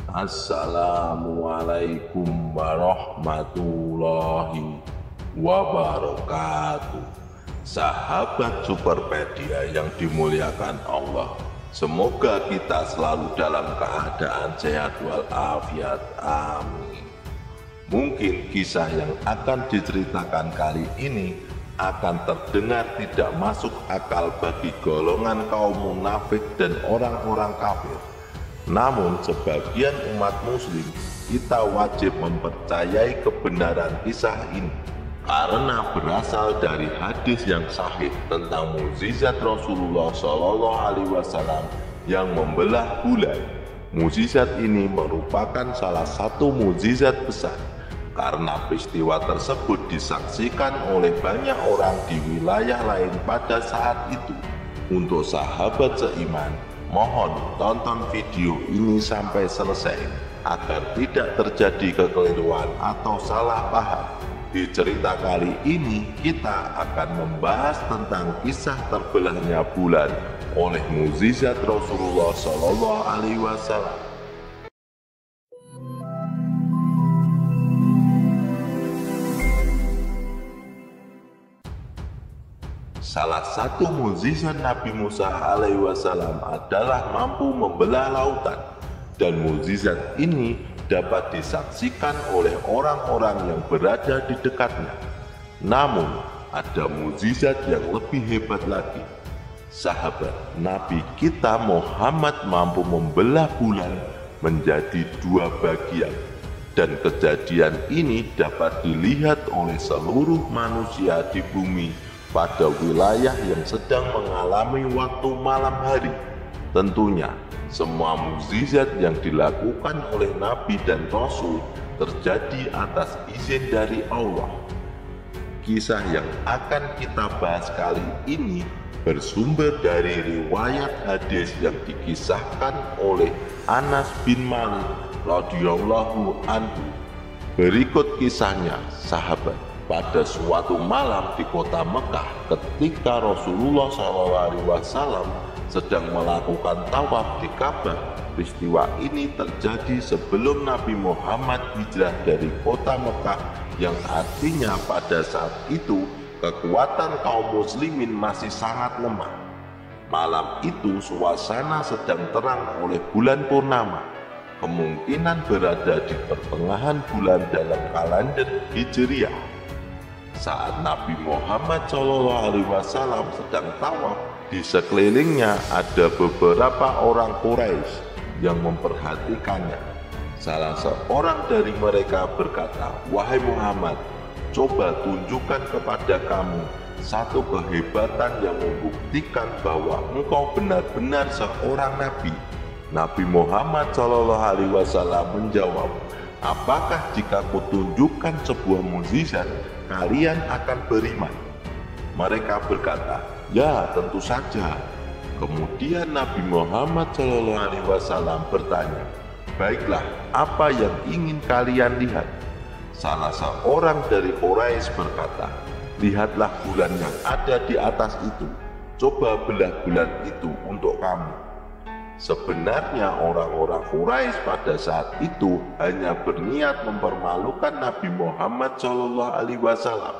Assalamualaikum warahmatullahi wabarakatuh. Sahabat Superpedia yang dimuliakan Allah, semoga kita selalu dalam keadaan sehat walafiat, amin. Mungkin kisah yang akan diceritakan kali ini akan terdengar tidak masuk akal bagi golongan kaum munafik dan orang-orang kafir. Namun sebagian umat muslim, kita wajib mempercayai kebenaran kisah ini karena berasal dari hadis yang sahih tentang mukjizat Rasulullah SAW yang membelah bulan. Mukjizat ini merupakan salah satu mukjizat besar karena peristiwa tersebut disaksikan oleh banyak orang di wilayah lain pada saat itu. Untuk sahabat seiman, mohon tonton video ini sampai selesai agar tidak terjadi kekeliruan atau salah paham. Di cerita kali ini kita akan membahas tentang kisah terbelahnya bulan oleh mukjizat Rasulullah SAW. Salah satu mukjizat Nabi Musa alaihissalam adalah mampu membelah lautan, dan mukjizat ini dapat disaksikan oleh orang-orang yang berada di dekatnya. Namun, ada mukjizat yang lebih hebat lagi. Sahabat Nabi kita Muhammad mampu membelah bulan menjadi dua bagian, dan kejadian ini dapat dilihat oleh seluruh manusia di bumi pada wilayah yang sedang mengalami waktu malam hari. Tentunya, semua mukjizat yang dilakukan oleh Nabi dan Rasul terjadi atas izin dari Allah. Kisah yang akan kita bahas kali ini bersumber dari riwayat hadis yang dikisahkan oleh Anas bin Malik radhiyallahu anhu. Berikut kisahnya, sahabat. Pada suatu malam di kota Mekah, ketika Rasulullah SAW sedang melakukan tawaf di Ka'bah. Peristiwa ini terjadi sebelum Nabi Muhammad hijrah dari kota Mekah, yang artinya pada saat itu kekuatan kaum muslimin masih sangat lemah. Malam itu suasana sedang terang oleh bulan purnama, kemungkinan berada di pertengahan bulan dalam kalender Hijriah. Saat Nabi Muhammad SAW sedang tawaf, di sekelilingnya ada beberapa orang Quraisy yang memperhatikannya. Salah seorang dari mereka berkata, "Wahai Muhammad, coba tunjukkan kepada kami satu kehebatan yang membuktikan bahwa engkau benar-benar seorang nabi." Nabi Muhammad SAW menjawab, "Apakah jika kutunjukkan sebuah mukjizat, kalian akan beriman?" Mereka berkata, "Ya, tentu saja." Kemudian Nabi Muhammad SAW bertanya, "Baiklah, apa yang ingin kalian lihat?" Salah seorang dari Quraisy berkata, "Lihatlah bulan yang ada di atas itu. Coba belah bulan itu untuk kamu." Sebenarnya orang-orang Quraisy pada saat itu hanya berniat mempermalukan Nabi Muhammad SAW,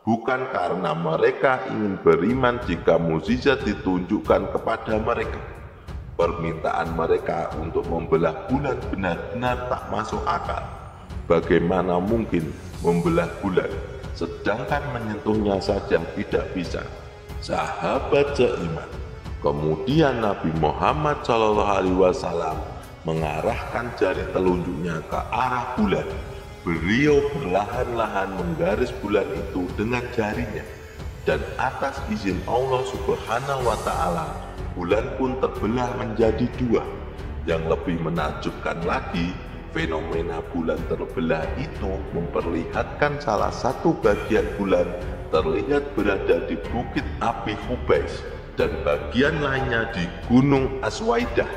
bukan karena mereka ingin beriman jika mukjizat ditunjukkan kepada mereka. Permintaan mereka untuk membelah bulan benar-benar tak masuk akal. Bagaimana mungkin membelah bulan, sedangkan menyentuhnya saja tidak bisa? Sahabat seiman, kemudian Nabi Muhammad SAW mengarahkan jari telunjuknya ke arah bulan. Beliau perlahan-lahan menggaris bulan itu dengan jarinya, dan atas izin Allah Subhanahu wa Ta'ala, bulan pun terbelah menjadi dua. Yang lebih menakjubkan lagi, fenomena bulan terbelah itu memperlihatkan salah satu bagian bulan terlihat berada di Bukit Abi Qubais dan bagian lainnya di Gunung Aswaidah.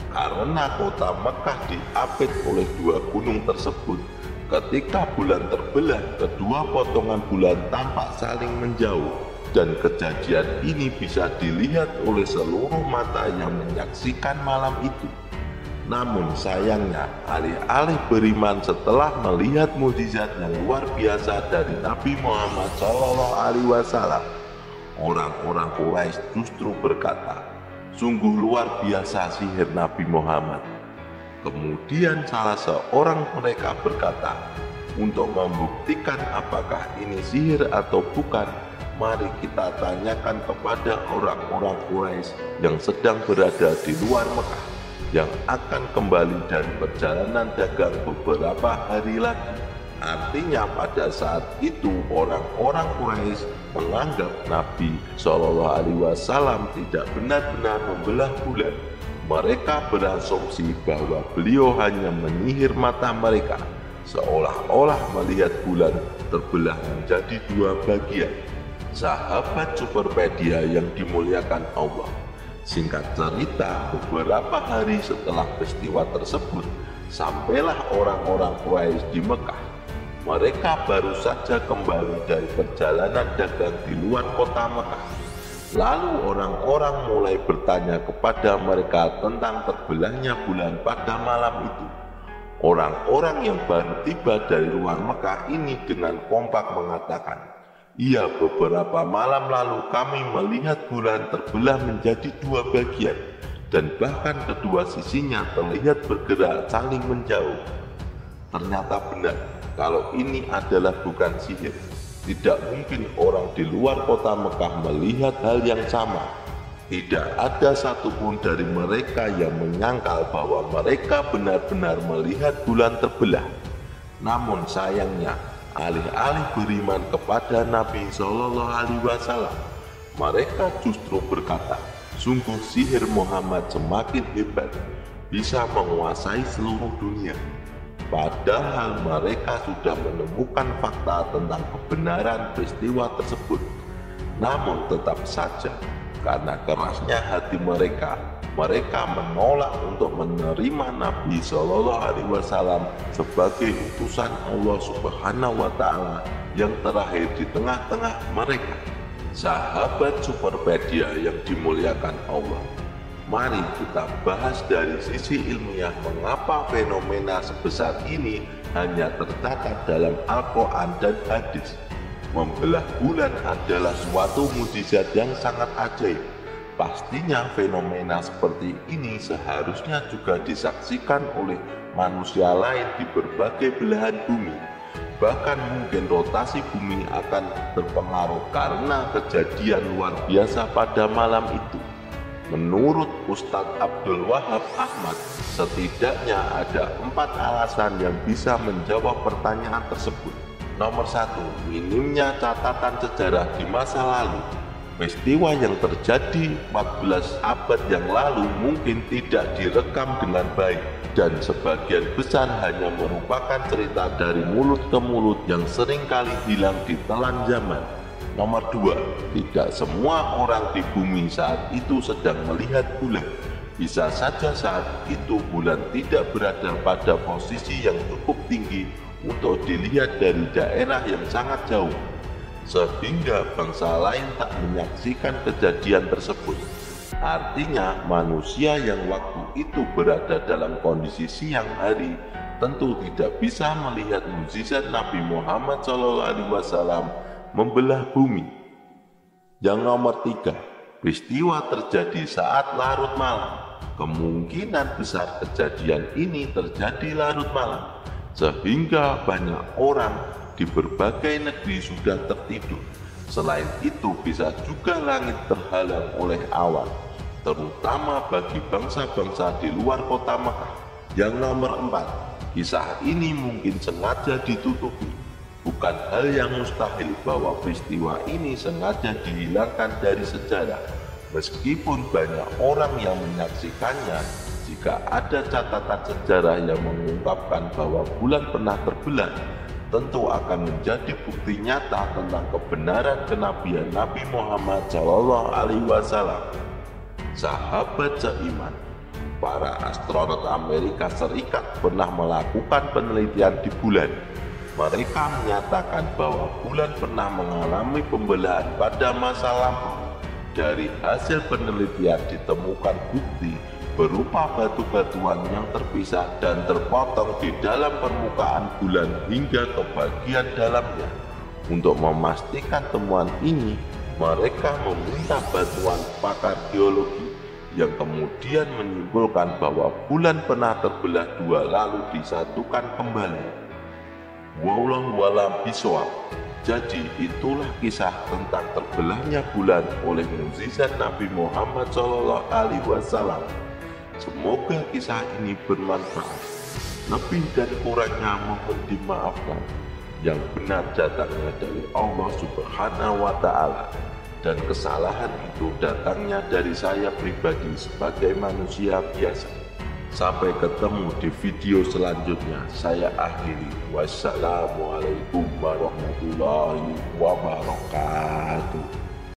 Karena kota Mekah diapit oleh dua gunung tersebut, ketika bulan terbelah, kedua potongan bulan tampak saling menjauh, dan kejadian ini bisa dilihat oleh seluruh mata yang menyaksikan malam itu. Namun sayangnya, alih-alih beriman setelah melihat mukjizat yang luar biasa dari Nabi Muhammad SAW, orang-orang Quraisy justru berkata, "Sungguh luar biasa sihir Nabi Muhammad." Kemudian salah seorang mereka berkata, "Untuk membuktikan apakah ini sihir atau bukan, mari kita tanyakan kepada orang-orang Quraisy yang sedang berada di luar Mekah, yang akan kembali dari perjalanan dagang beberapa hari lagi." Artinya pada saat itu orang-orang Quraisy menganggap Nabi SAW tidak benar-benar membelah bulan. Mereka berasumsi bahwa beliau hanya menyihir mata mereka, seolah-olah melihat bulan terbelah menjadi dua bagian. Sahabat Superpedia yang dimuliakan Allah, singkat cerita, beberapa hari setelah peristiwa tersebut, sampailah orang-orang Quraisy di Mekah. Mereka baru saja kembali dari perjalanan dagang di luar kota Mekah. Lalu orang-orang mulai bertanya kepada mereka tentang terbelahnya bulan pada malam itu. Orang-orang yang baru tiba dari luar Mekah ini dengan kompak mengatakan, "Iya, beberapa malam lalu kami melihat bulan terbelah menjadi dua bagian, dan bahkan kedua sisinya terlihat bergerak saling menjauh." Ternyata benar, kalau ini adalah bukan sihir. Tidak mungkin orang di luar kota Mekah melihat hal yang sama. Tidak ada satupun dari mereka yang menyangkal bahwa mereka benar-benar melihat bulan terbelah. Namun sayangnya, alih-alih beriman kepada Nabi SAW, mereka justru berkata, "Sungguh sihir Muhammad semakin hebat, bisa menguasai seluruh dunia." Padahal mereka sudah menemukan fakta tentang kebenaran peristiwa tersebut. Namun tetap saja, karena kerasnya hati mereka menolak untuk menerima Nabi SAW sebagai utusan Allah Subhanahu wa Ta'ala yang terakhir di tengah-tengah mereka. Sahabat Superpedia yang dimuliakan Allah, mari kita bahas dari sisi ilmiah mengapa fenomena sebesar ini hanya tercatat dalam Al-Quran dan hadis. Membelah bulan adalah suatu mukjizat yang sangat ajaib. Pastinya fenomena seperti ini seharusnya juga disaksikan oleh manusia lain di berbagai belahan bumi. Bahkan mungkin rotasi bumi akan terpengaruh karena kejadian luar biasa pada malam itu. Menurut Ustadz Abdul Wahab Ahmad, setidaknya ada 4 alasan yang bisa menjawab pertanyaan tersebut. Nomor 1, minimnya catatan sejarah di masa lalu. Peristiwa yang terjadi 14 abad yang lalu mungkin tidak direkam dengan baik, dan sebagian besar hanya merupakan cerita dari mulut ke mulut yang seringkali hilang di telan zaman. Nomor 2, tidak semua orang di bumi saat itu sedang melihat bulan. Bisa saja saat itu bulan tidak berada pada posisi yang cukup tinggi untuk dilihat dari daerah yang sangat jauh, sehingga bangsa lain tak menyaksikan kejadian tersebut. Artinya manusia yang waktu itu berada dalam kondisi siang hari tentu tidak bisa melihat mukjizat Nabi Muhammad SAW membelah bumi. Yang nomor 3, peristiwa terjadi saat larut malam. Kemungkinan besar kejadian ini terjadi larut malam, sehingga banyak orang di berbagai negeri sudah tertidur. Selain itu bisa juga langit terhalang oleh awan, terutama bagi bangsa-bangsa di luar kota Mekah. Yang nomor 4, kisah ini mungkin sengaja ditutupi. Bukan hal yang mustahil bahwa peristiwa ini sengaja dihilangkan dari sejarah. Meskipun banyak orang yang menyaksikannya, jika ada catatan sejarah yang mengungkapkan bahwa bulan pernah terbelah, tentu akan menjadi bukti nyata tentang kebenaran kenabian Nabi Muhammad SAW. Sahabat seiman, para astronot Amerika Serikat pernah melakukan penelitian di bulan. Mereka menyatakan bahwa bulan pernah mengalami pembelahan pada masa lampau. Dari hasil penelitian ditemukan bukti berupa batu-batuan yang terpisah dan terpotong di dalam permukaan bulan hingga ke bagian dalamnya. Untuk memastikan temuan ini, mereka meminta bantuan pakar geologi yang kemudian menyimpulkan bahwa bulan pernah terbelah dua lalu disatukan kembali. Wallahu a'lam bishawab. Jadi itulah kisah tentang terbelahnya bulan oleh mukjizat Nabi Muhammad SAW. Semoga kisah ini bermanfaat. Lebih dan kurangnya mohon dimaafkan. Yang benar datangnya dari Allah Subhanahu wa Ta'ala, dan kesalahan itu datangnya dari saya pribadi sebagai manusia biasa. Sampai ketemu di video selanjutnya. Saya akhiri. Wassalamualaikum warahmatullahi wabarakatuh.